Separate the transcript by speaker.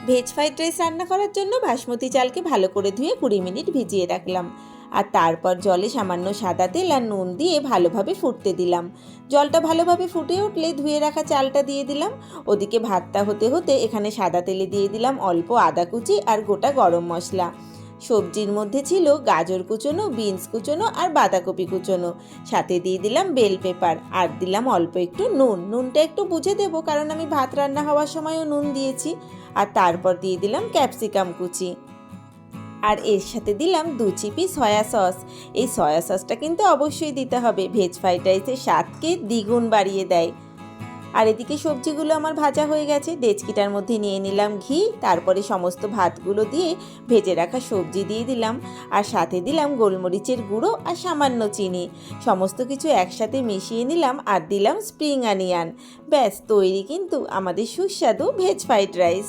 Speaker 1: Veg fried rice রান্না করার জন্য বাসমতি চালকে ভালো করে ধুয়ে 20 মিনিট ভিজিয়ে রাখলাম। আর তারপর জলে সামান্য সাদা তেল আর নুন দিয়ে ভালোভাবে ফুটতে দিলাম। জলটা ভালোভাবে ফুটে উঠলে ধুয়ে রাখা চালটা দিয়ে দিলাম। ওদিকে ভাতটা হতে হতে এখানে সাদা তেলে দিয়ে দিলাম অল্প আদা কুচি আর গোটা গরম মশলা। সবজির মধ্যে ছিল গাজর কুচোনো, বিনস কুচোনো আর বাঁধাকপি কুচোনো। সাথে দিয়ে দিলাম বেল পেপার আর দিলাম অল্প একটু নুন। নুনটা একটু বুঝে দেবো, কারণ আমি ভাত রান্না হওয়ার সময়ও নুন দিয়েছি। আর তারপর দিয়ে দিলাম ক্যাপসিকাম কুচি। আর এর সাথে দিলাম 2 চিপি সয়া সস। এই সয়া সসটা কিন্তু অবশ্যই দিতে হবে, ভেজ ফ্রাইড রাইসের স্বাদকে দ্বিগুণ বাড়িয়ে দেয়। আর এদিকে সবজিগুলো আমার ভাজা হয়ে গেছে। ডেচকিটার মধ্যে নিয়ে নিলাম ঘি, তারপরে সমস্ত ভাতগুলো দিয়ে ভেজে রাখা সবজি দিয়ে দিলাম। আর সাথে দিলাম গোলমরিচের গুঁড়ো আর সামান্য চিনি। সমস্ত কিছু একসাথে মিশিয়ে নিলাম আর দিলাম স্প্রিং অনিয়ন। ব্যাস তৈরি কিন্তু আমাদের সুস্বাদু ভেজ ফ্রাইড রাইস।